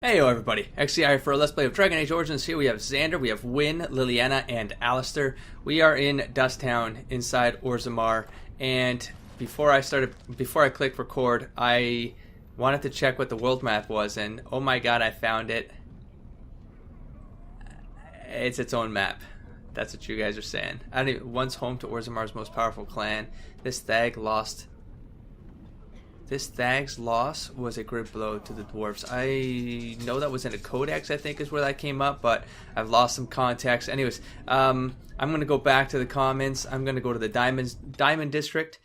Hey everybody, XCI for a Let's Play of Dragon Age Origins. Here we have Xander, we have Wynn, Liliana, and Alistair. We are in Dust Town inside Orzammar, and before I clicked record, I wanted to check what the world map was, and oh my god, I found it. It's its own map. That's what you guys are saying. Once home to Orzammar's most powerful clan, this thag's loss was a great blow to the dwarves. I know that was in a codex, I think is where that came up, but I've lost some context. Anyways, I'm going to go back to the comments. I'm going to go to the Diamond District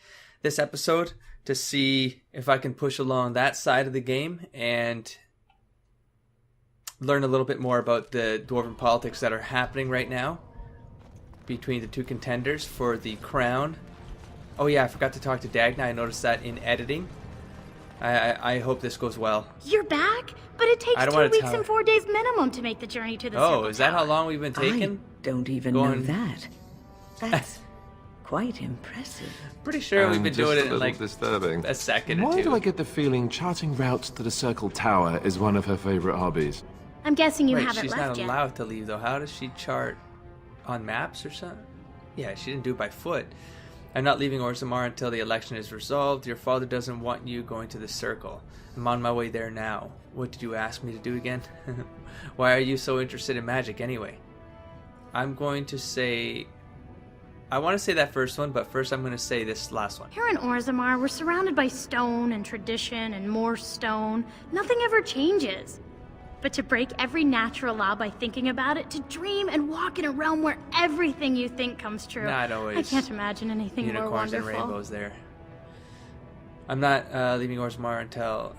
this episode to see if I can push along that side of the game and learn a little bit more about the dwarven politics that are happening right now between the two contenders for the crown. Oh yeah, I forgot to talk to Dagna. I noticed that in editing. I hope this goes well. You're back? But it takes 2 weeks and 4 days minimum to make the journey to the Circle is that Tower. how long we've been taking? I don't even know that. That's quite impressive. Pretty sure we've been doing it in like disturbing. a second or Why two. do I get the feeling charting routes to the Circle Tower is one of her favorite hobbies? I'm guessing you Wait, haven't she's left not yet. allowed to leave though. How does she chart on maps or something? Yeah, she didn't do it by foot. I'm not leaving Orzammar until the election is resolved. Your father doesn't want you going to the Circle. I'm on my way there now. What did you ask me to do again? Why are you so interested in magic anyway? I'm going to say... I want to say that first one, but first I'm going to say this last one. Here in Orzammar, we're surrounded by stone and tradition and more stone. Nothing ever changes. But to break every natural law by thinking about it, to dream and walk in a realm where everything you think comes true. Not always. I can't imagine anything more Unicorns wonderful. and rainbows there. I'm not leaving Orzammar until...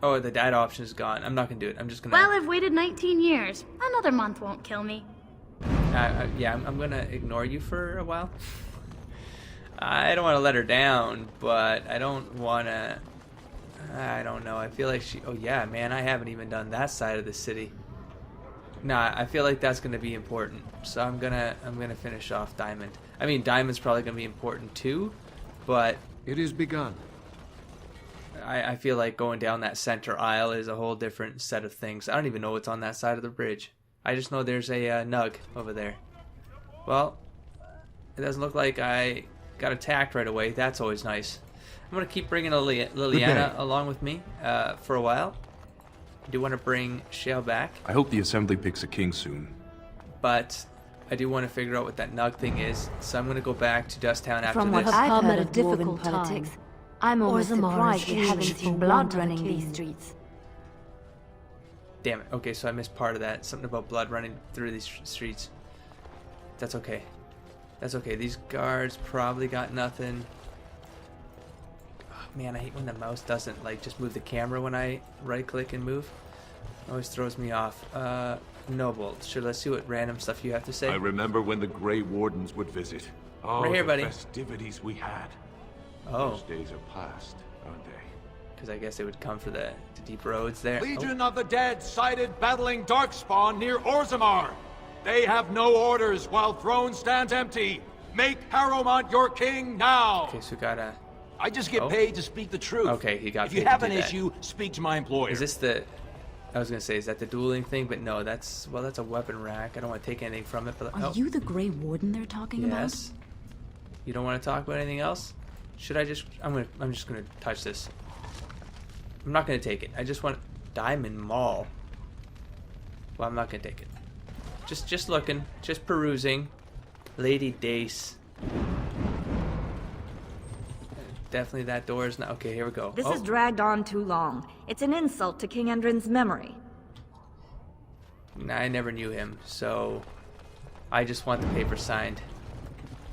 Oh, the data option is gone. I'm not going to do it. I'm just going to... Well, I've waited 19 years. Another month won't kill me. Yeah, I'm going to ignore you for a while. I don't want to let her down, but I don't want to... I don't know. I feel like she... Oh, yeah, man, I haven't even done that side of the city. Nah, I feel like that's going to be important. So I'm gonna finish off Diamond. I mean, Diamond's probably going to be important too, but... It is begun. I feel like going down that center aisle is a whole different set of things. I don't even know what's on that side of the bridge. I just know there's a Nug over there. Well, it doesn't look like I got attacked right away. That's always nice. I'm going to keep bringing Liliana along with me for a while. I do want to bring Shale back. I hope the Assembly picks a king soon. But I do want to figure out what that Nug thing is. So I'm going to go back to Dust Town after From this. what I've heard of difficult politics, I'm almost surprised we haven't seen blood running these streets. Damn it. Okay, so I missed part of that. Something about blood running through these streets. That's okay. That's okay. These guards probably got nothing. Man, I hate when the mouse doesn't like just move the camera when I right click and move. It always throws me off. Noble, sure, let's see what random stuff you have to say. I remember when the Grey Wardens would visit. Oh, Right here, the buddy. festivities we had. Oh, Those days are past, aren't they? because I guess they would come for the deep roads there. Legion of the Dead sighted battling Darkspawn near Orzammar. They have no orders while throne stands empty. Make Harrowmont your king now. Okay, so we got a... I just get paid to speak the truth. Okay, he got If paid you to have do an that. issue, speak to my employer. Is this the... I was going to say, is that the dueling thing? But no, that's... Well, that's a weapon rack. I don't want to take anything from it, but... Are you the Grey Warden they're talking Yes. You don't want to talk about anything else? Should I just... I'm just going to touch this. I'm not going to take it. I just want... Diamond Mall. Well, I'm not going to take it. Just looking. Just perusing. Lady Dace. Definitely that door is not... Okay, here we go. This has dragged on too long. It's an insult to King Endrin's memory. I never knew him, so... I just want the paper signed.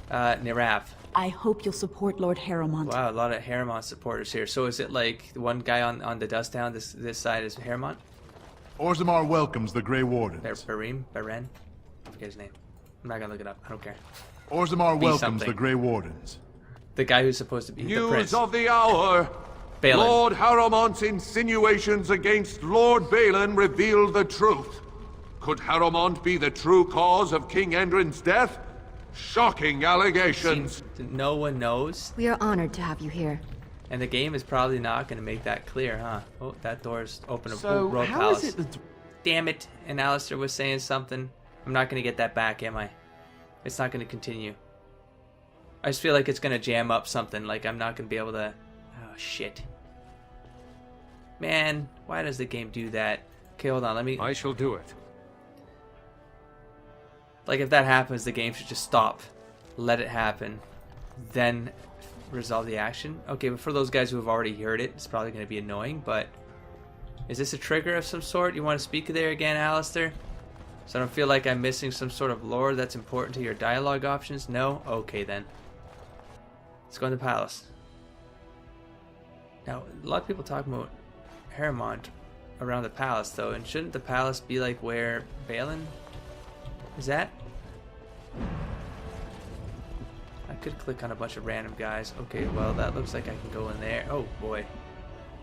Nirav. I hope you'll support Lord Harrowmont. Wow, a lot of Harrowmont supporters here. So is it like the one guy on the Dust Town, this side is Harrowmont? Orzammar welcomes the Grey Wardens. Baren? I forget his name. I'm not gonna look it up. I don't care. Orzammar welcomes something. the Grey Wardens. The guy who's supposed to be the prince. News of the hour. Balin. Lord Harrowmont's insinuations against Lord Balin reveal the truth. Could Harrowmont be the true cause of King Endrin's death? Shocking allegations. No one knows. We are honored to have you here. And the game is probably not going to make that clear, huh? Oh, that door's open. So, Royal how Palace. is it that... Damn it. And Alistair was saying something. I'm not going to get that back, am I? It's not going to continue. I just feel like it's going to jam up something. Like, I'm not going to be able to... Oh, shit. Man, why does the game do that? Okay, hold on. Let me... I shall do it. Like, if that happens, the game should just stop. Let it happen. Then resolve the action. Okay, but for those guys who have already heard it, it's probably going to be annoying, but... Is this a trigger of some sort? You want to speak there again, Alistair? So I don't feel like I'm missing some sort of lore that's important to your dialogue options? No? Okay, then. Let's go in the palace. Now, a lot of people talk about Harrowmont around the palace, though, and shouldn't the palace be like where Balin is at? I could click on a bunch of random guys. Okay, well, that looks like I can go in there. Oh, boy.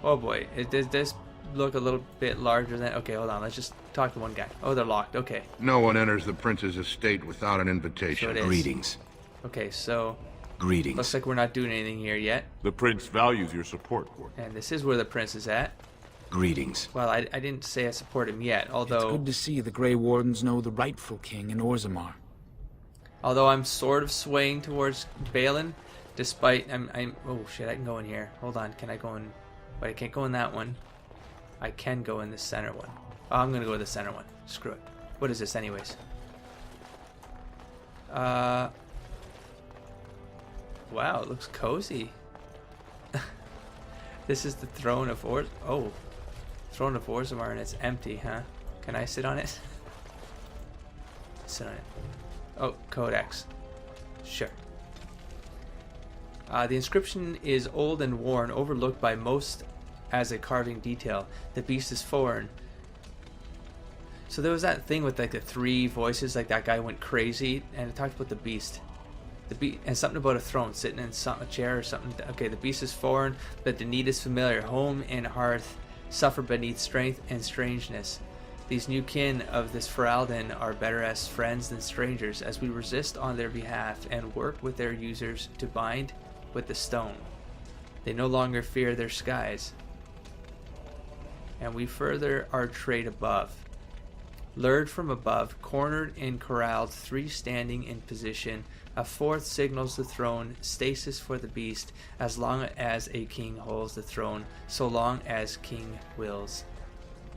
Oh, boy. Does this look a little bit larger than... Okay, hold on. Let's just talk to one guy. Oh, they're locked. Okay. No one enters the prince's estate without an invitation. So it is. Greetings. Okay, so... Greetings. Looks like we're not doing anything here yet. The prince values your support, Warden. And this is where the prince is at. Greetings. Well, I didn't say I support him yet, although... It's good to see the Grey Wardens know the rightful king in Orzammar. Although I'm sort of swaying towards Balin, despite... I'm... Oh, shit, I can go in here. Hold on, can I go in... But I can't go in that one. I can go in the center one. Oh, I'm gonna go with the center one. Screw it. What is this, anyways? Wow, it looks cozy. This is the throne of Throne of Orzammar, and it's empty, huh? Can I sit on it? Sit on it. Oh, Codex. Sure. The inscription is old and worn, overlooked by most as a carving detail. The beast is foreign. So there was that thing with like the 3 voices, like that guy went crazy, and it talked about the beast. And something about a throne, sitting in a chair or something. Okay, the beast is foreign, but the need is familiar. Home and hearth suffer beneath strength and strangeness. These new kin of this Ferelden are better as friends than strangers, as we resist on their behalf and work with their users to bind with the stone. They no longer fear their skies. And we further our trade above. Lured from above, cornered and corralled, 3 standing in position. A 4th signals the throne, stasis for the beast. As long as a king holds the throne, so long as king wills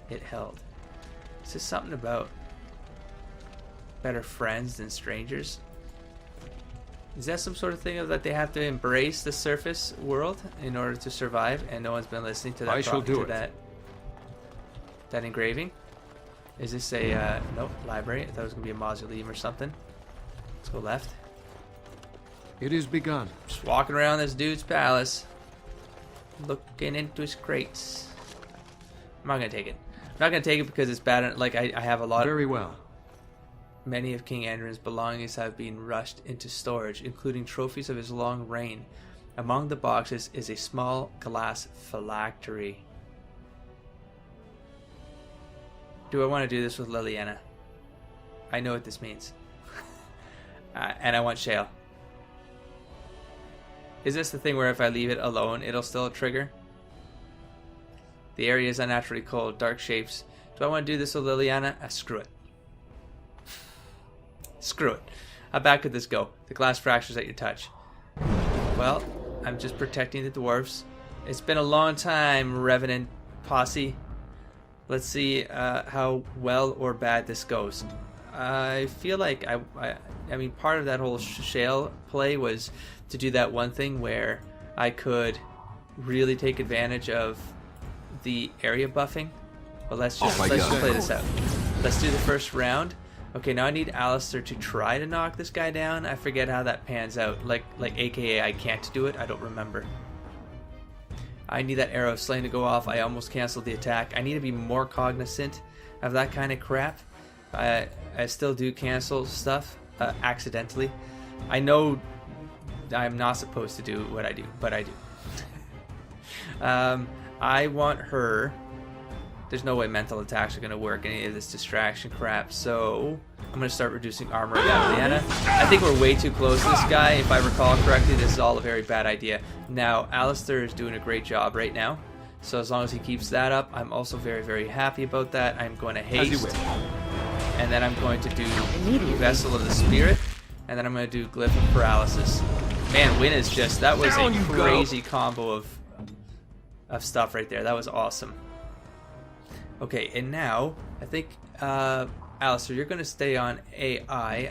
it held. Is this something about better friends than strangers? Is that some sort of thing of that they have to embrace the surface world in order to survive, and no one's been listening to that? I shall do it. That engraving? Is this a nope, library? I thought it was gonna be a mausoleum or something. Let's go left. It is begun. Just walking around this dude's palace, looking into his crates. I'm not gonna take it. I'm not gonna take it because it's bad. Like I have a lot. Very well. Many of King Andrin's belongings have been rushed into storage, including trophies of his long reign. Among the boxes is a small glass phylactery. Do I want to do this with Liliana? I know what this means. And I want Shale. Is this the thing where if I leave it alone, it'll still trigger? The area is unnaturally cold, dark shapes. Do I want to do this with Liliana? Screw it. Screw it. How bad could this go? The glass fractures at your touch. Well, I'm just protecting the dwarves. It's been a long time, Revenant Posse. Let's see how well or bad this goes. I feel like I mean, part of that whole Shale play was to do that one thing where I could really take advantage of the area buffing. But let's just play this out. Let's do the first round. Okay, now I need Alistair to try to knock this guy down. I forget how that pans out. Like AKA I can't do it. I don't remember. I need that arrow of slaying to go off. I almost canceled the attack. I need to be more cognizant of that kind of crap. I still do cancel stuff accidentally. I know I'm not supposed to do what I do, but I do. I want her There's no way mental attacks are going to work, any of this distraction crap. So I'm going to start reducing armor on Lyanna. I think we're way too close to this guy. If I recall correctly, this is all a very bad idea. Now, Alistair is doing a great job right now. So as long as he keeps that up, I'm also very, very happy about that. I'm going to haste. And then I'm going to do Vessel of the Spirit. And then I'm going to do Glyph of Paralysis. Man, Win is just... That was a crazy combo of stuff right there. That was awesome. Okay, and now, I think, Alistair, you're going to stay on AI.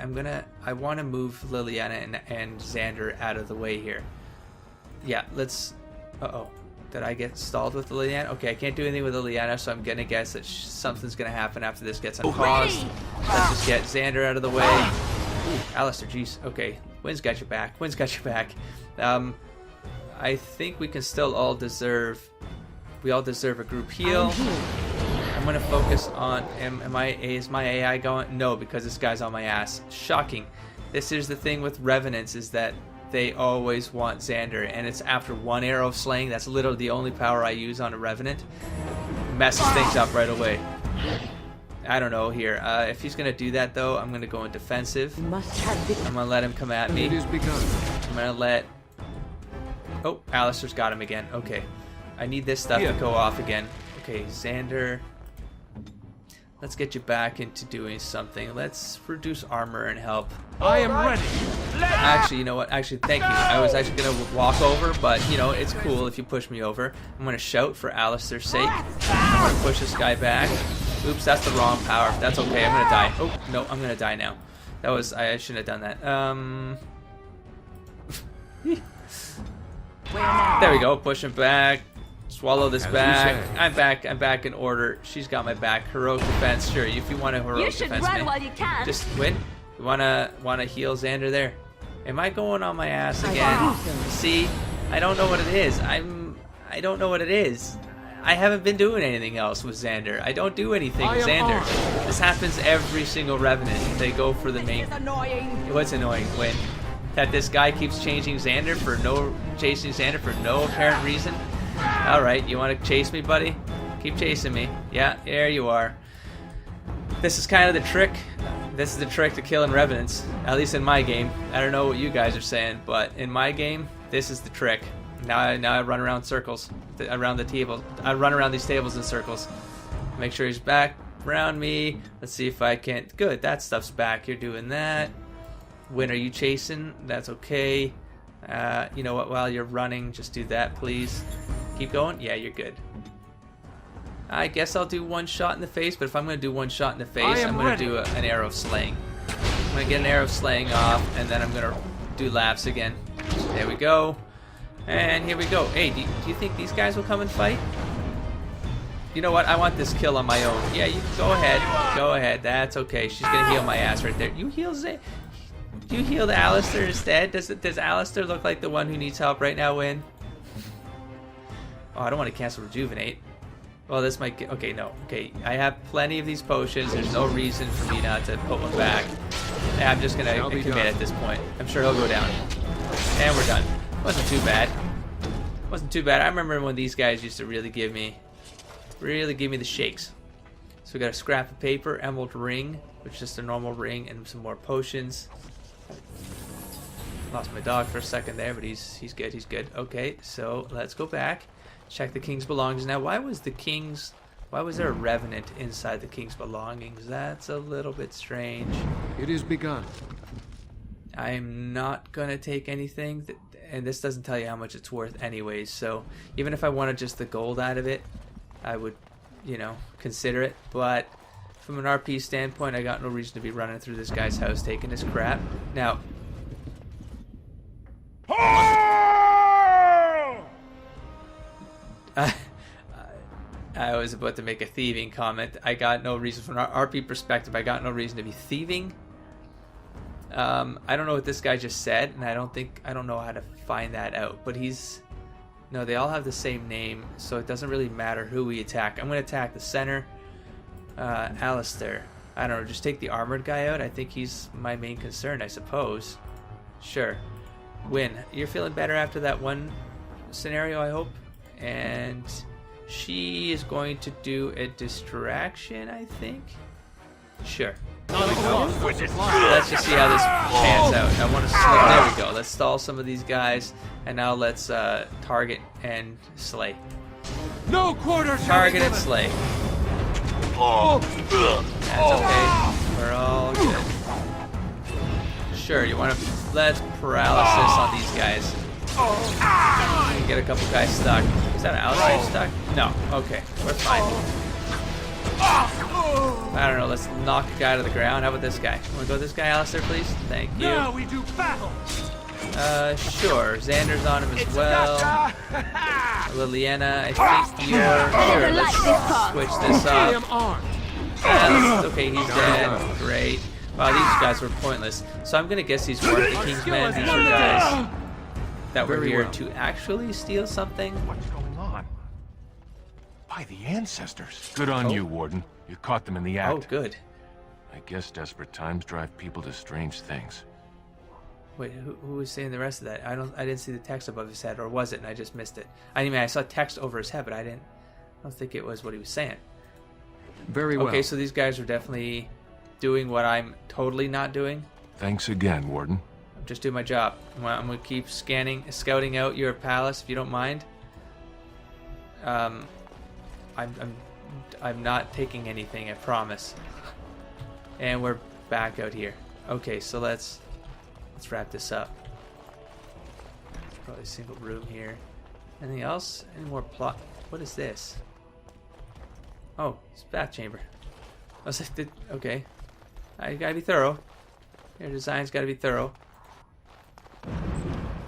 I want to move Liliana and Xander out of the way here. Yeah, let's... Uh-oh. Did I get stalled with Liliana? Okay, I can't do anything with Liliana, so I'm going to guess that something's going to happen after this gets unpaused. Let's just get Xander out of the way. Ooh, Alistair, jeez. Okay, Wynn's got your back. Wynn's got your back. I think we can still all deserve... We all deserve a group heal. I'm going to focus on... Is my AI going? No, because this guy's on my ass. Shocking. This is the thing with Revenants, is that they always want Xander, and it's after one arrow of slaying. That's literally the only power I use on a Revenant. Messes things up right away. I don't know here. If he's going to do that, though, I'm going to go in defensive. I'm going to let him come at me. I'm going to let... Oh, Alistair's got him again. Okay. I need this stuff to go off again. Okay, Xander. Let's get you back into doing something. Let's reduce armor and help. I am ready. Actually, you know what? Actually, thank you. I was actually going to walk over, but, you know, it's cool if you push me over. I'm going to shout for Alistair's sake. I'm going to push this guy back. Oops, that's the wrong power. That's okay. I'm going to die. Oh, no, I'm going to die now. That was... I shouldn't have done that. There we go. Push him back. Swallow this back. I'm back in order. She's got my back. Heroic defense. Sure, if you want to heroic defense me, while you can. just win. You wanna heal Xander there? Am I going on my ass again? See, I don't know what it is. I don't know what it is. I haven't been doing anything else with Xander. I don't do anything with Xander. This happens every single Revenant. They go for the main. What's annoying? When that this guy keeps chasing Xander for no apparent reason. All right, you want to chase me, buddy? Keep chasing me. Yeah, there you are. This is kind of the trick. This is the trick to killing Revenants, at least in my game. I don't know what you guys are saying, but in my game, this is the trick. Now I run around circles, around the table. I run around these tables in circles. Make sure he's back around me. Let's see if I can... Good, that stuff's back. You're doing that. When are you chasing? That's okay. You know what? While you're running, just do that, please. Keep going. Yeah, you're good. I guess I'll do one shot in the face, but if I'm going to do one shot in the face, I'm going to do an arrow of slaying. I'm going to get an arrow of slaying off, and then I'm going to do laps again. There we go. And here we go. Hey, do you think these guys will come and fight? You know what? I want this kill on my own. Yeah, you go ahead. Go ahead. That's okay. She's going to heal my ass right there. You heal You healed Alistair instead? Does Alistair look like the one who needs help right now, Win? Oh, I don't want to cancel Rejuvenate. Well, this might get... Okay, no. Okay, I have plenty of these potions. There's no reason for me not to put one back. Yeah, I'm just going to commit at this point. I'm sure he'll go down. And we're done. Wasn't too bad. Wasn't too bad. I remember when these guys used to really give me the shakes. So we got a scrap of paper, emerald ring, which is just a normal ring, and some more potions. Lost my dog for a second there, but he's good. He's good. Okay, so let's go back. Check the king's belongings. Now, why was there a Revenant inside the king's belongings? That's a little bit strange. It is begun. I'm not gonna take anything, and this doesn't tell you how much it's worth anyways, so even if I wanted just the gold out of it, I would, you know, consider it, but from an RP standpoint, I got no reason to be running through this guy's house taking his crap. Now, I was about to make a thieving comment. I got no reason, from an RP perspective, I got no reason to be thieving. I don't know what this guy just said, and I don't know how to find that out, but no, they all have the same name, so it doesn't really matter who we attack. I'm going to attack the center. Alistair. I don't know, just take the armored guy out. I think he's my main concern, I suppose. Sure. Win. You're feeling better after that one scenario, I hope. And She is going to do a distraction, I think. Sure. Let's just see how this pans out. I want to slay. There we go. Let's stall some of these guys, and now let's target and slay. No quarter. Target and slay. That's okay. We're all good. Sure. You want to? Let's paralysis on these guys. Get a couple guys stuck. Is that an ally stuck? No. Okay. We're fine. I don't know. Let's knock a guy to the ground. How about this guy? Want to go with this guy, Alistair, please? Thank you. Now we do battle. Sure. Xander's on him as well. Liliana, I think you're here. Let's switch this up. Okay, he's dead. Great. Wow, these guys were pointless. So I'm gonna guess these weren't the King's Men. These are guys that were here to actually steal something. What's going on? By the ancestors. Good on you, Warden. You caught them in the act. Oh, good. I guess desperate times drive people to strange things. Wait, who was saying the rest of that? I didn't see the text above his head, or was it? And I just missed it. I mean, I saw text over his head, but I don't think it was what he was saying. Very well. Okay, so these guys are definitely doing what I'm totally not doing. Thanks again, Warden. I'm just doing my job. I'm gonna keep scouting out your palace, if you don't mind. I'm not taking anything, I promise. And we're back out here. Okay, so let's wrap this up. There's probably a single room here. Anything else? Any more plot? What is this? Oh, it's a bath chamber. I was like, okay. I gotta be thorough. Your design's gotta be thorough.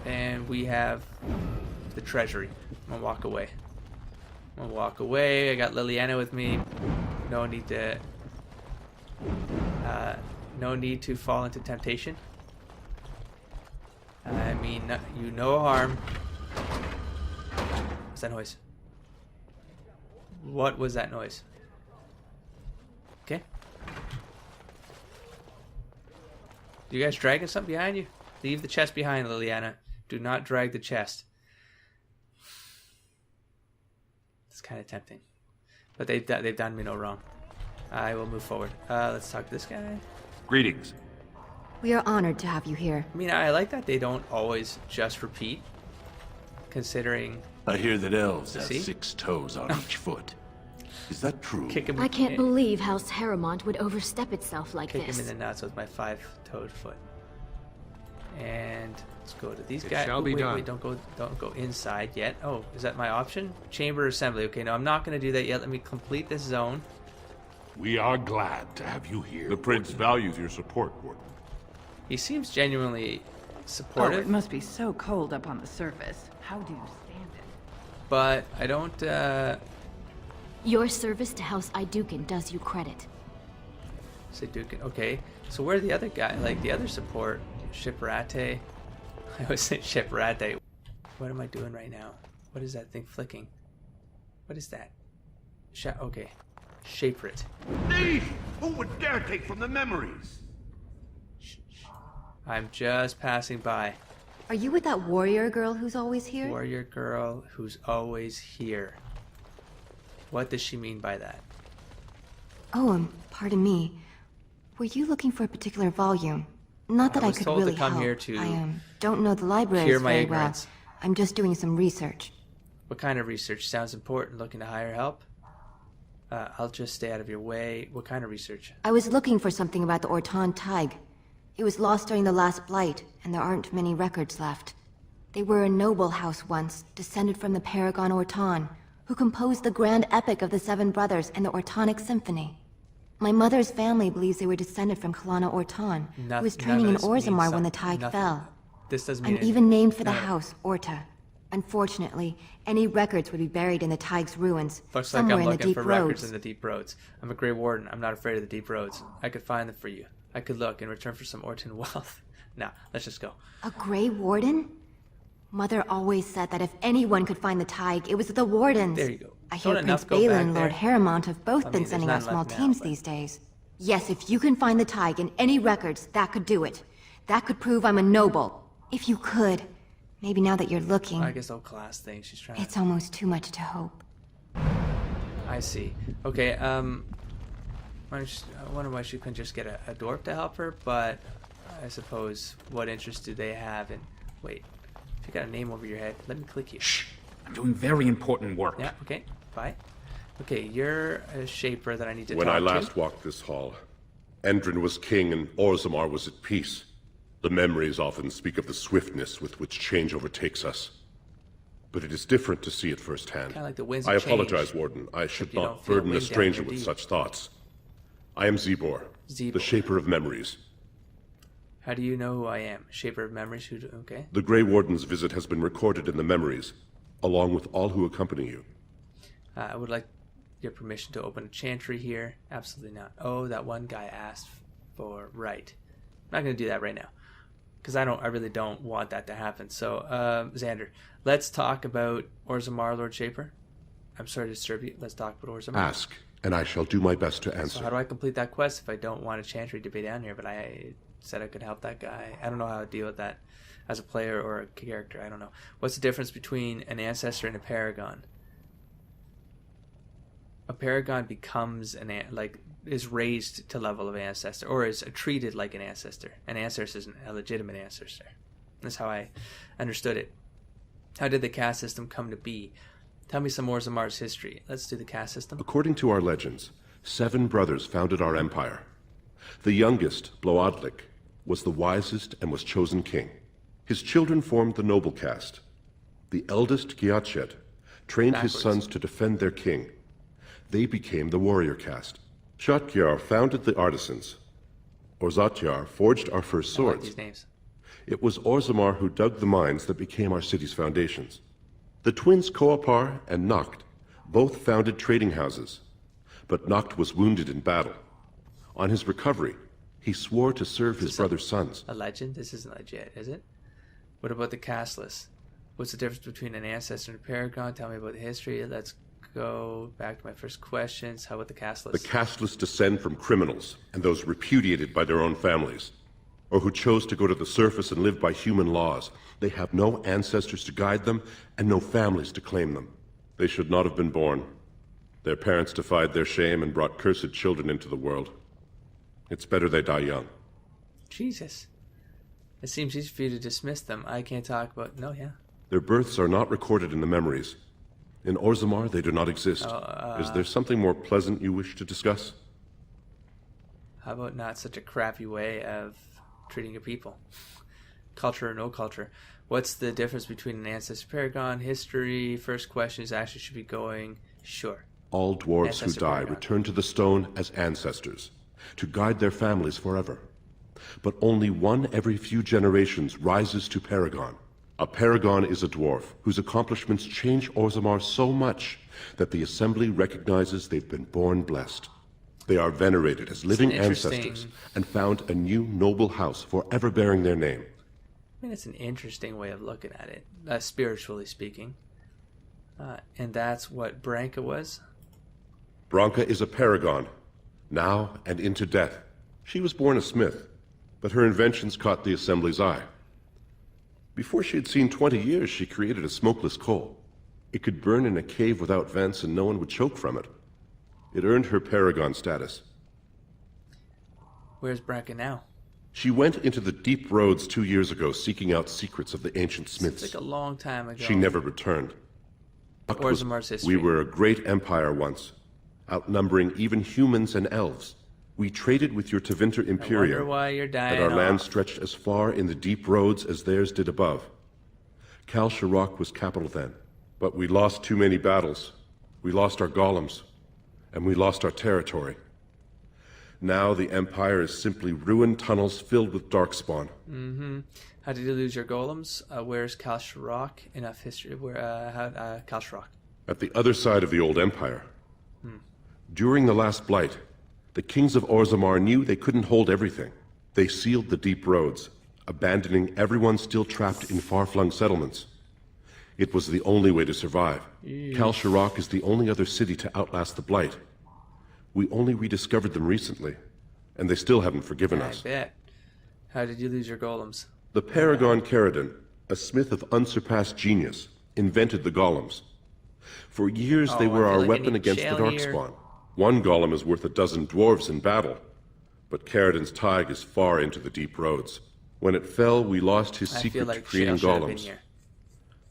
And we have the treasury. I'm gonna walk away. I got Liliana with me. No need to fall into temptation. I mean, you no harm. What's that noise? What was that noise? Okay. You guys dragging something behind you? Leave the chest behind, Liliana. Do not drag the chest. It's kind of tempting. But they've done me no wrong. I will move forward. Let's talk to this guy. Greetings. We are honored to have you here. I mean, I like that they don't always just repeat, considering... I hear that elves have See? 6 toes on each foot. Is that true? I can't believe House Harrowmont would overstep itself like Kick this. him in the nuts with my 5-toed foot. And let's go to these guys. Shall be done. Wait, don't go inside yet. Oh, is that my option? Chamber assembly. Okay, no, I'm not going to do that yet. Let me complete this zone. We are glad to have you here. The Prince values your support, Warden. He seems genuinely Oh, supportive. it must be so cold up on the surface. How do you stand it? But I don't, Your service to House Dukan does you credit. say Dukan. Okay, so where are the other guy? Like, the other support? Shiprate. I always say Shiprate. What am I doing right now? What is that thing flicking? What is that? Okay. Shaprit. Thief! Who would dare take from the memories? I'm just passing by. Are you with that warrior girl who's always here? Warrior girl who's always here. What does she mean by that? Oh, pardon me. Were you looking for a particular volume? Not that I was could told to really come help. here to I don't know the libraries hear my very ignorance. well. I'm just doing some research. What kind of research? Sounds important. Looking to hire help? I'll just stay out of your way. What kind of research? I was looking for something about the Orton Tig. It was lost during the last blight, and there aren't many records left. They were a noble house once, descended from the Paragon Orton, who composed the grand epic of the Seven Brothers and the Ortonic Symphony. My mother's family believes they were descended from Kalana Orton, who was training in Orzammar when the Tig fell. This doesn't mean I'm even named for the house, Orta. Unfortunately, any records would be buried in the Tig's ruins, Looks like somewhere I'm in the looking deep for roads. records in the deep roads. I'm a Grey Warden. I'm not afraid of the deep roads. I could find them for you. I could look in return for some Orton wealth. Now, let's just go. A Grey Warden? Mother always said that if anyone could find the Tig, it was the Wardens. There you go. I hear Don't Prince enough go Balin back and Lord there? Harrowmont have both I been mean, sending there's out none small left teams now, but- these days. Yes, if you can find the Tig and any records, that could do it. That could prove I'm a noble. If you could. Maybe now that you're looking, I guess old class thing she's trying it's almost too much to hope. I see. Okay, I wonder why she couldn't just get a dwarf to help her, but I suppose what interest do they have in... Wait, if you got a name over your head, let me click you. Shh! I'm doing very important work. Yeah, okay, bye. Okay, you're a shaper that I need to talk When to. I last walked this hall, Endrin was king and Orzammar was at peace. The memories often speak of the swiftness with which change overtakes us. But it is different to see it firsthand. Kind of like the winds I of apologize, change. Warden. I should You not don't feel burden a wind down stranger your with deep. such thoughts. I am Zebor, Zebor. the Shaper of Memories. How do you know who I am? Shaper of memories? Okay. The Grey Warden's visit has been recorded in the memories, along with all who accompany you. I would like your permission to open a chantry here. Absolutely not. Oh, that one guy asked for... Right. I'm not going to do that right now. Because I really don't want that to happen. So, Xander, let's talk about Orzammar, Lord Shaper. I'm sorry to disturb you. Let's talk about Orzammar. Ask, and I shall do my best to answer. So how do I complete that quest if I don't want a chantry to be down here, but I said I could help that guy? I don't know how to deal with that as a player or a character. I don't know. What's the difference between an ancestor and a paragon? A paragon becomes is raised to level of ancestor, or is treated like an ancestor. An ancestor is a legitimate ancestor. That's how I understood it. How did the caste system come to be? Tell me some more of Zammar's history. Let's do the caste system. According to our legends, 7 brothers founded our empire. The youngest, Bloadlik, was the wisest and was chosen king. His children formed the noble caste. The eldest, Giachet, trained his sons to defend their king. They became the warrior caste. Shatkyar founded the artisans. Orzatyar forged our first swords. I like these names. It was Orzammar who dug the mines that became our city's foundations. The twins Koapar and Noct both founded trading houses, but Noct was wounded in battle. On his recovery, he swore to serve his brother's sons. A legend? This isn't legit, is it? What about the casteless? What's the difference between an ancestor and a paragon? Tell me about the history. Let's go back to my first questions. How about the casteless? The casteless descend from criminals and those repudiated by their own families, or who chose to go to the surface and live by human laws. They have no ancestors to guide them and no families to claim them. They should not have been born. Their parents defied their shame and brought cursed children into the world. It's better they die young. Jesus. It seems easy for you to dismiss them. I can't talk about... No, yeah. Their births are not recorded in the memories. In Orzammar, they do not exist. Is there something more pleasant you wish to discuss? How about not such a crappy way of treating your people? Culture or no culture. What's the difference between an ancestor paragon, history? First questions actually should be going... Sure. All dwarves Ancestor who die paragon. return to the stone as ancestors, to guide their families forever. But only one every few generations rises to paragon. A paragon is a dwarf whose accomplishments change Orzammar so much that the Assembly recognizes they've been born blessed. They are venerated as living ancestors and found a new noble house forever bearing their name. I mean, it's an interesting way of looking at it, spiritually speaking. And that's what Branka was? Branka is a paragon, now and into death. She was born a smith, but her inventions caught the Assembly's eye. Before she had seen 20 years, she created a smokeless coal. It could burn in a cave without vents and no one would choke from it. It earned her paragon status. Where's Branka now? She went into the deep roads 2 years ago seeking out secrets of the ancient smiths. It's like a long time ago. She never returned. Orzamar's history. We were a great empire once, outnumbering even humans and elves. We traded with your Tevinter I Imperium, wonder why you're dying and our land off. stretched as far in the deep roads as theirs did above. Kal Sharok was capital then, but we lost too many battles. We lost our golems, and we lost our territory. Now the Empire is simply ruined tunnels filled with darkspawn. Mm-hmm. How did you lose your golems? Where's Kal Sharok? Enough history. Kal Sharok? At the other side of the old Empire. During the last Blight, the kings of Orzammar knew they couldn't hold everything. They sealed the deep roads, abandoning everyone still trapped in far-flung settlements. It was the only way to survive. Kal Sharok is the only other city to outlast the Blight. We only rediscovered them recently, and they still haven't forgiven us. I bet. How did you lose your golems? The Paragon Caradon, a smith of unsurpassed genius, invented the golems. For years they were our weapon against the Darkspawn. One golem is worth a dozen dwarves in battle. But Caridin's Tig is far into the deep roads. When it fell, we lost his secret to creating golems.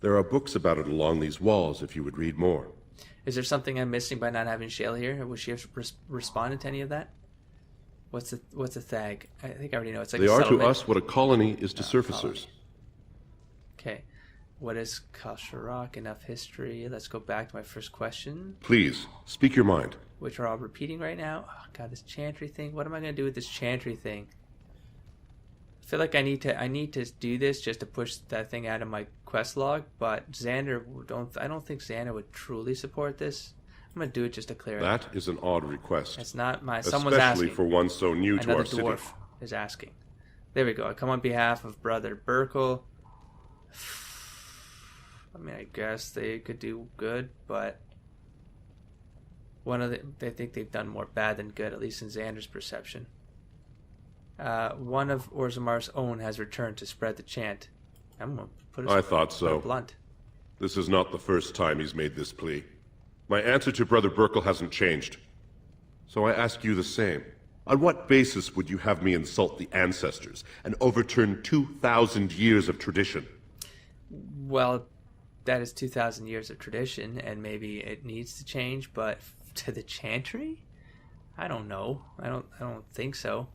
There are books about it along these walls if you would read more. Is there something I'm missing by not having Shale here? Would she have responded to any of that? What's a thag? I think I already know. It's like they a are settlement. to us what a colony is to surfacers. Okay. What is Kalsharak? Enough history. Let's go back to my first question. Please, speak your mind. Which we're all repeating right now. Oh god, this chantry thing. What am I gonna do with this chantry thing? I feel like I need to do this just to push that thing out of my quest log, but Xander I don't think Xander would truly support this. I'm gonna do it just to clear it. That is an odd request. It's not my. Someone's asking. Especially for one so new to our city. Another dwarf is asking. There we go. I come on behalf of Brother Burkle. I mean, I guess they could do good, but they think they've done more bad than good, at least in Xander's perception. One of Orzamar's own has returned to spread the chant. I'm gonna put it. I thought so. Blunt. This is not the first time he's made this plea. My answer to Brother Burkle hasn't changed. So I ask you the same. On what basis would you have me insult the ancestors and overturn 2,000 years of tradition? Well, that is 2,000 years of tradition, and maybe it needs to change, but to the chantry? I don't know. I don't think so.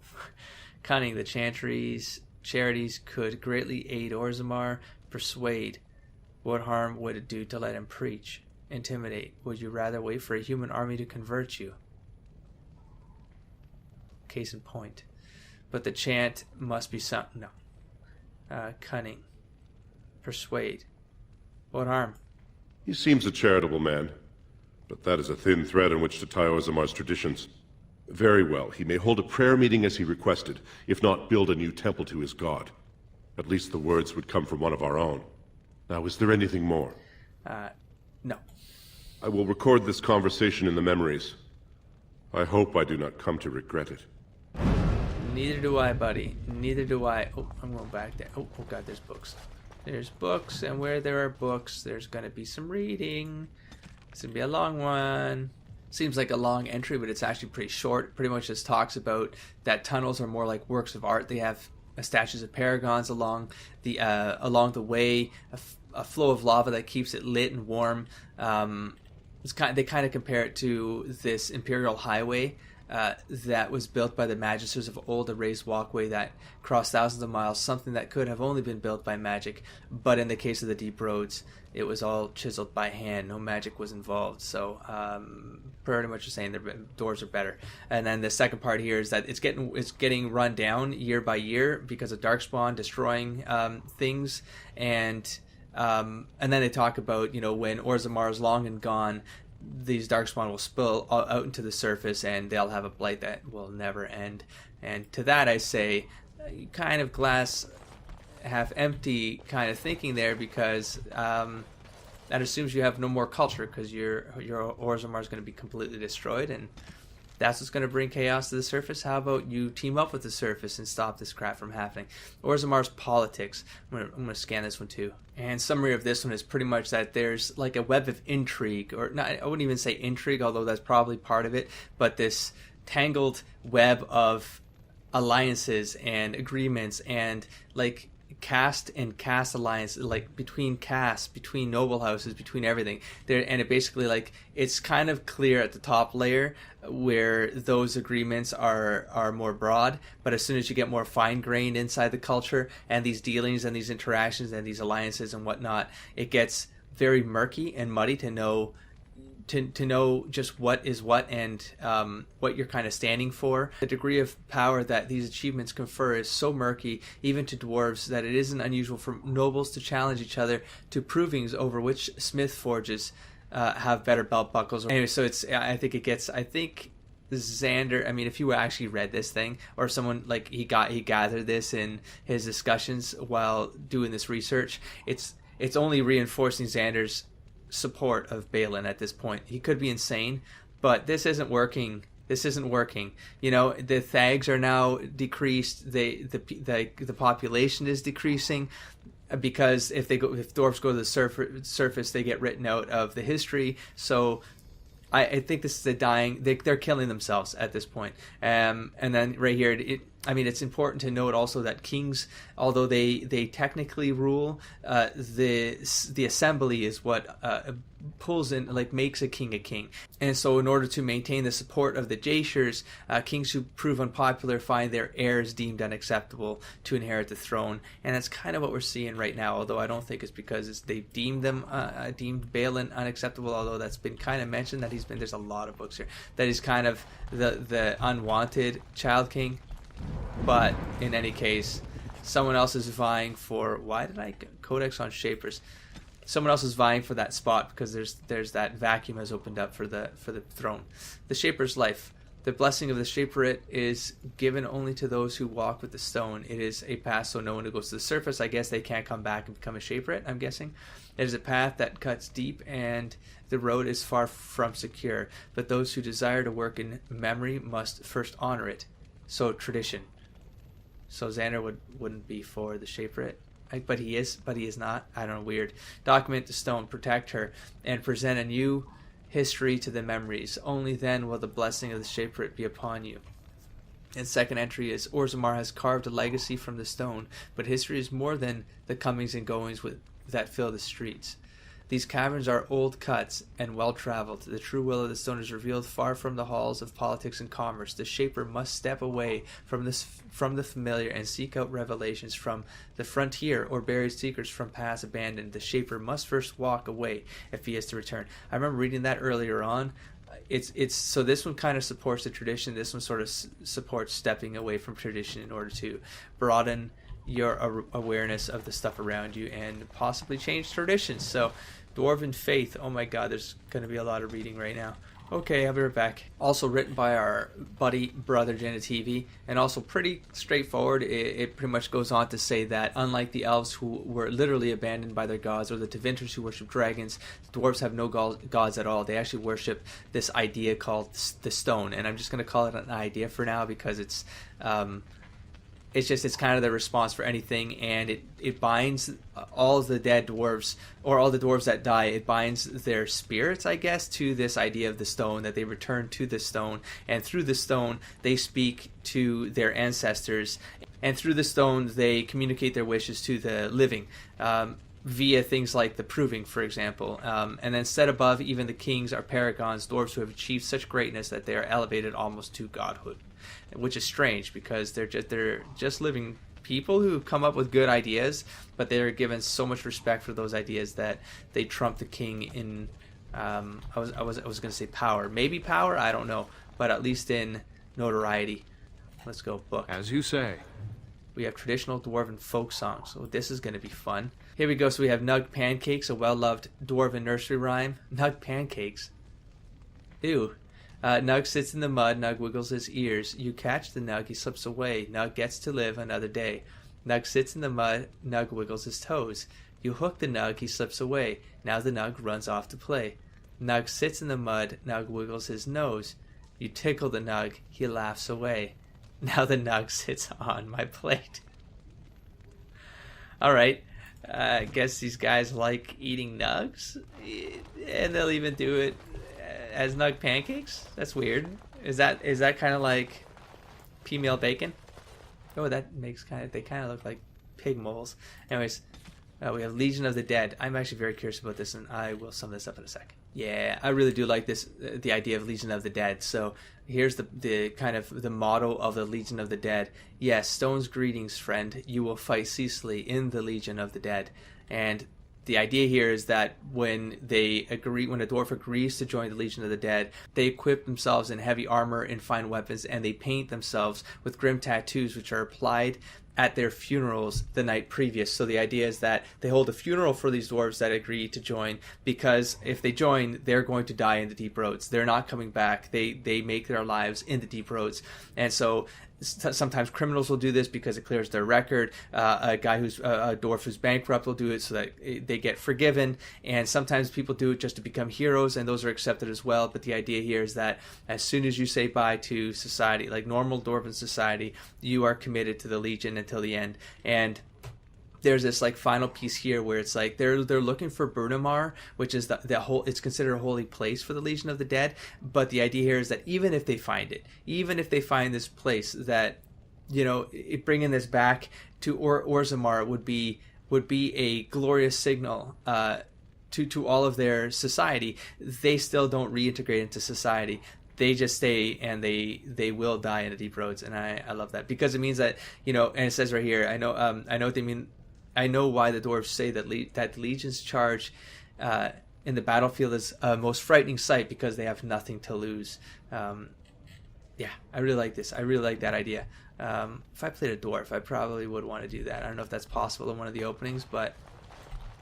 Cunning the chantry's charities could greatly aid Orzammar. Persuade. What harm would it do to let him preach? Intimidate. Would you rather wait for a human army to convert you? Case in point. But the chant must be something. No. Cunning. Persuade. What harm? He seems a charitable man, but that is a thin thread on which to tie Orzamar's traditions. Very well, he may hold a prayer meeting as he requested, if not build a new temple to his god. At least the words would come from one of our own. Now, is there anything more? No. I will record this conversation in the memories. I hope I do not come to regret it. Neither do I, buddy. Neither do I. Oh, I'm going back there. Oh god, there's books. There's books, and where there are books, there's going to be some reading. It's going to be a long one. Seems like a long entry, but it's actually pretty short. Pretty much just talks about that tunnels are more like works of art. They have statues of paragons along the way, a flow of lava that keeps it lit and warm. They kind of compare it to this imperial highway that was built by the magisters of old, a raised walkway that crossed thousands of miles, something that could have only been built by magic. But in the case of the deep roads, it was all chiseled by hand. No magic was involved. So pretty much just saying the doors are better. And then the second part here is that it's getting run down year by year because of Darkspawn destroying things. And then they talk about, when Orzammar is long and gone, these Darkspawn will spill out into the surface and they'll have a blight that will never end. And to that I say, kind of glass half empty kind of thinking there, because that assumes you have no more culture, because your Orzammar is going to be completely destroyed, and that's what's going to bring chaos to the surface. How about you team up with the surface and stop this crap from happening? Orzamar's politics. I'm going to scan this one too. And summary of this one is pretty much that there's like a web of intrigue, or not, I wouldn't even say intrigue, although that's probably part of it, but this tangled web of alliances and agreements and like caste and caste alliance, like between castes, between noble houses, between everything there. And it basically, like, it's kind of clear at the top layer where those agreements are more broad, but as soon as you get more fine-grained inside the culture and these dealings and these interactions and these alliances and whatnot, it gets very murky and muddy to know just what is what and what you're kind of standing for. The degree of power that these achievements confer is so murky, even to dwarves, that it isn't unusual for nobles to challenge each other to provings over which smith forges have better belt buckles. Anyway, so I think Xander, I mean, if you actually read this thing, or someone like he gathered this in his discussions while doing this research, it's only reinforcing Xander's support of Balin at this point. He could be insane, but this isn't working. The thags are now decreased. The population is decreasing. because if dwarves go to the surface, they get written out of the history. So I think this is a dying. They're killing themselves at this point. And then right here, it's important to note also that kings, although they technically rule, the assembly is what pulls in, like, makes a king. And so in order to maintain the support of the Jaishers, kings who prove unpopular find their heirs deemed unacceptable to inherit the throne. And that's kind of what we're seeing right now, although I don't think it's because they deemed Balin unacceptable, although that's been kind of mentioned that there's a lot of books here, that he's kind of the unwanted child king. But in any case, someone else is vying for, Codex on Shapers. Someone else is vying for that spot because there's that vacuum has opened up for the throne. The Shaper's life. The blessing of the Shaperate is given only to those who walk with the stone. It is a path, so no one who goes to the surface, I guess they can't come back and become a Shaperate, I'm guessing. It is a path that cuts deep, and the road is far from secure. But those who desire to work in memory must first honor it. So tradition. So Xander wouldn't be for the Shaperate. But he is not. I don't know, weird. Document the stone, protect her, and present a new history to the memories. Only then will the blessing of the Shaperate be upon you. And second entry is, Orzammar has carved a legacy from the stone, but history is more than the comings and goings that fill the streets. These caverns are old cuts and well-traveled. The true will of the stone is revealed far from the halls of politics and commerce. The Shaper must step away from the familiar and seek out revelations from the frontier or buried secrets from paths abandoned. The Shaper must first walk away if he is to return. I remember reading that earlier on. It's so this one kind of supports the tradition. This one sort of supports stepping away from tradition in order to broaden your awareness of the stuff around you and possibly change traditions. So Dwarven Faith. Oh my god, there's going to be a lot of reading right now. Okay, I'll be right back. Also written by our buddy, brother, Genetivi, and also pretty straightforward. It pretty much goes on to say that unlike the elves who were literally abandoned by their gods, or the Tevinters who worship dragons, the dwarves have no gods at all. They actually worship this idea called the stone, and I'm just going to call it an idea for now because it's kind of the response for anything, and it binds all the dead dwarves, or all the dwarves that die. It binds their spirits, I guess, to this idea of the stone, that they return to the stone, and through the stone they speak to their ancestors, and through the stone they communicate their wishes to the living, via things like the proving, for example. And then set above even the kings are paragons, dwarves who have achieved such greatness that they are elevated almost to godhood. Which is strange because they're just living people who come up with good ideas, but they're given so much respect for those ideas that they trump the king in I was going to say power, maybe power, I don't know, but at least in notoriety. Let's go book. As you say. We have traditional dwarven folk songs, so this is going to be fun. Here we go. So we have Nug Pancakes, a well-loved dwarven nursery rhyme. Nug Pancakes. Ew. Nug sits in the mud, Nug wiggles his ears. You catch the Nug, he slips away. Nug gets to live another day. Nug sits in the mud, Nug wiggles his toes. You hook the Nug, he slips away. Now the Nug runs off to play. Nug sits in the mud, Nug wiggles his nose. You tickle the Nug, he laughs away. Now the Nug sits on my plate. Alright, I guess these guys like eating Nugs, and they'll even do it as Nug Pancakes? That's weird. Is that kind of like female bacon? Oh, that makes they kind of look like pig moles. Anyways, we have Legion of the Dead. I'm actually very curious about this, and I will sum this up in a second. Yeah, I really do like this, the idea of Legion of the Dead. So here's the kind of the motto of the Legion of the Dead. Yes, Stone's greetings, friend. You will fight ceaselessly in the Legion of the Dead. And the idea here is that when a dwarf agrees to join the Legion of the Dead, they equip themselves in heavy armor and fine weapons, and they paint themselves with grim tattoos, which are applied at their funerals the night previous. So the idea is that they hold a funeral for these dwarves that agree to join, because if they join, they're going to die in the deep roads. They're not coming back. They make their lives in the deep roads. And so sometimes criminals will do this because it clears their record. A guy who's a dwarf who's bankrupt will do it so that they get forgiven. And sometimes people do it just to become heroes, and those are accepted as well. But the idea here is that as soon as you say bye to society, like normal dwarven society, you are committed to the Legion until the end. And there's this like final piece here where it's like they're looking for Brunamar, which is the whole, it's considered a holy place for the Legion of the Dead. But the idea here is that even if they find it, even if they find this place, that, you know, bringing this back to Orzammar would be a glorious signal to all of their society. They still don't reintegrate into society. They just stay, and they will die in the deep roads. And I love that, because it means that, you know, and it says right here, I know what they mean. I know why the dwarves say that that Legion's charge in the battlefield is a most frightening sight, because they have nothing to lose. Yeah, I really like this. I really like that idea. If I played a dwarf, I probably would want to do that. I don't know if that's possible in one of the openings, but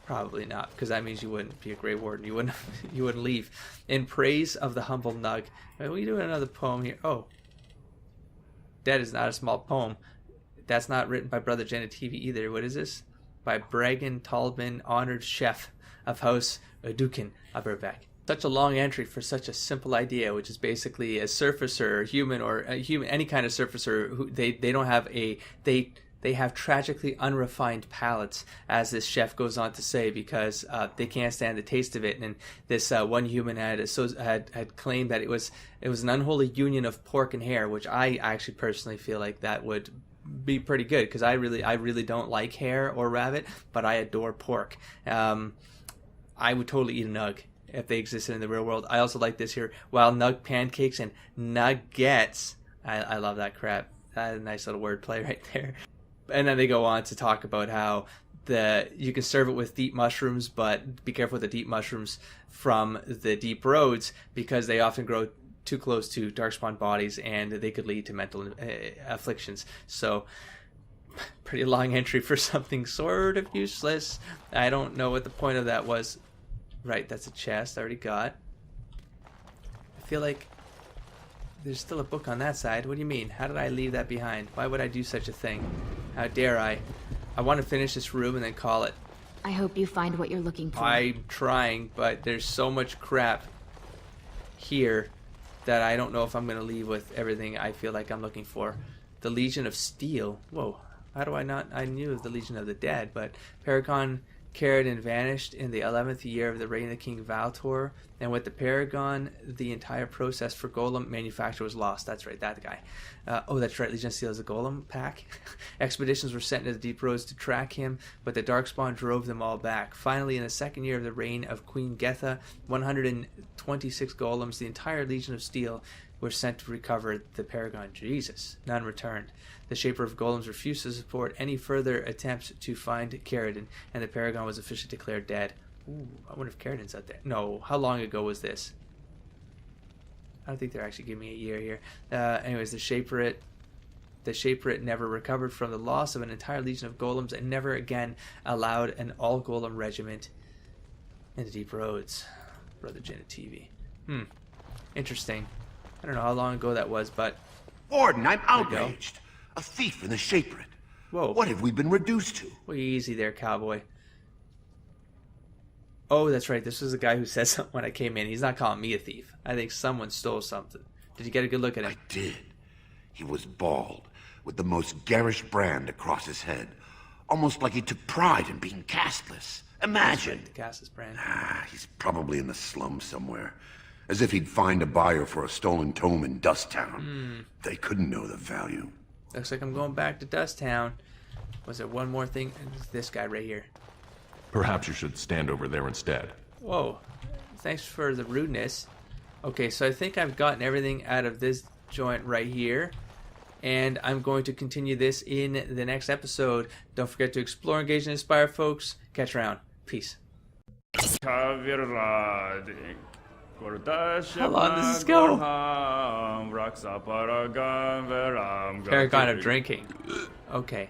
probably not, because that means you wouldn't be a Grey Warden. You wouldn't leave. In praise of the humble Nug. We doing another poem here. Oh, that is not a small poem. That's not written by Brother Genetivi either. What is this? By Bragan Talbin, honored chef of House Dukan of Berbeck. Such a long entry for such a simple idea, which is basically a surfacer, human, any kind of surfacer, who they don't have they have tragically unrefined palates, as this chef goes on to say, because they can't stand the taste of it. And this one human had claimed that it was an unholy union of pork and hare, which I actually personally feel like that would be pretty good, because I really don't like hare or rabbit, but I adore pork. I would totally eat a nug if they existed in the real world. I also like this here. While Nug Pancakes and Nuggets, I love that crap. That's a nice little wordplay right there. And then they go on to talk about how you can serve it with deep mushrooms, but be careful with the deep mushrooms from the deep roads, because they often grow too close to darkspawn bodies, and they could lead to mental afflictions. So, pretty long entry for something sort of useless. I don't know what the point of that was. Right, that's a chest I already got. I feel like there's still a book on that side. What do you mean? How did I leave that behind? Why would I do such a thing? How dare I? I want to finish this room and then call it. I hope you find what you're looking for. I'm trying, but there's so much crap here that I don't know if I'm going to leave with everything I feel like I'm looking for. The Legion of Steel. Whoa. How do I not? I knew of the Legion of the Dead, but Paragon Caridin vanished in the 11th year of the reign of King Valtor, and with the Paragon, the entire process for golem manufacture was lost. That's right, that guy. Oh, that's right, Legion of Steel is a golem pack. Expeditions were sent into the deep roads to track him, but the Darkspawn drove them all back. Finally, in the second year of the reign of Queen Getha, 126 golems, the entire Legion of Steel, were sent to recover the Paragon. Jesus, none returned. The Shaper of Golems refused to support any further attempts to find Caridin, and the Paragon was officially declared dead. Ooh, I wonder if Caridin's out there. No, how long ago was this? I don't think they're actually giving me a year here. Anyways, the Shaperate never recovered from the loss of an entire legion of golems, and never again allowed an all-golem regiment in the deep roads. Brother Genetivi. Interesting. I don't know how long ago that was, but... Warden, I'm outraged. A thief in the Shaperate. Whoa. What have we been reduced to? Well, easy there, cowboy. Oh, that's right. This was the guy who said something when I came in. He's not calling me a thief. I think someone stole something. Did you get a good look at him? I did. He was bald, with the most garish brand across his head. Almost like he took pride in being castless. Imagine. Right, the castless brand. He's probably in the slums somewhere. As if he'd find a buyer for a stolen tome in Dusttown. They couldn't know the value. Looks like I'm going back to Dusttown. Was there one more thing? This guy right here. Perhaps you should stand over there instead. Whoa. Thanks for the rudeness. Okay, so I think I've gotten everything out of this joint right here. And I'm going to continue this in the next episode. Don't forget to explore, engage, and inspire, folks. Catch you around. Peace. How long does this go? Paragon of drinking. Okay.